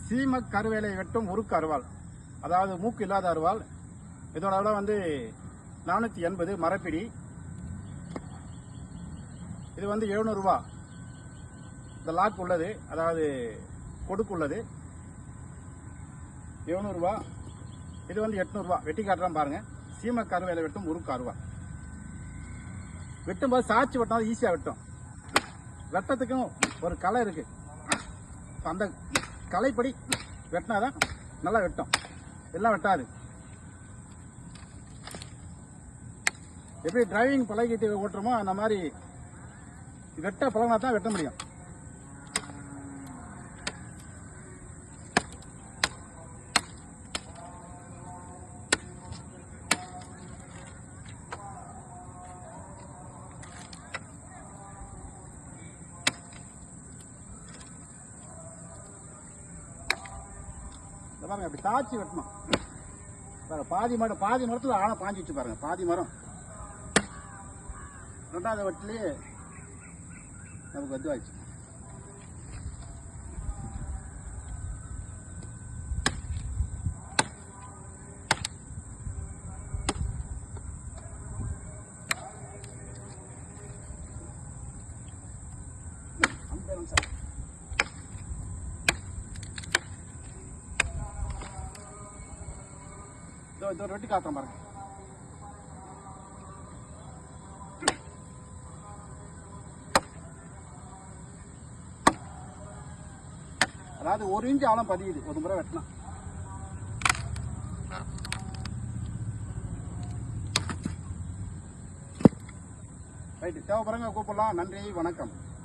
சீம கருவேலை வெட்டும் உருக்கு அருவாள், அதாவது மூக்கு இல்லாத அருவாள். இதோட விலை வந்து 480 மரப்பிடி. இது வந்து 700 ரூபா. இந்த லாக் உள்ளது, அதாவது கொடுக்கு உள்ளது, 700 ரூபா. இது வந்து 800 ரூபா. வெட்டி காட்டுறான் பாருங்க. சீம கருவேலை வெட்டும் உருக்கு அருவாள். வெட்டும்போது சாட்சி வெட்டினாலும் ஈஸியாக வெட்டும். வெட்டத்துக்கும் ஒரு கலை இருக்கு. அந்த கலைப்படி வெட்டினாதான் நல்லா வெட்டும், எல்லாம் வெட்டாது. எப்படி டிரைவிங் பழகிட்டு ஓட்டுறோமோ அந்த மாதிரி வெட்ட பழகினா தான் வெட்ட முடியும். பாருங்க, அப்படி தாச்சி வெட்டணும். பாதி மரத்தில் ஆழம் பாஞ்சு வச்சு பாருங்க. பாதி மரம் ரெண்டாவது வெட்டிலேயே நமக்கு இதுவாச்சு. சார் இதோ வெட்டி காட்டுறேன் பாருங்க. அதாவது 1 இன்ச் ஆழம் பதியுது ஒரு முறை வெட்டினா. ரைட்டு, தேவைப்படுறவங்க கூப்பிடலாம். நன்றி, வணக்கம்.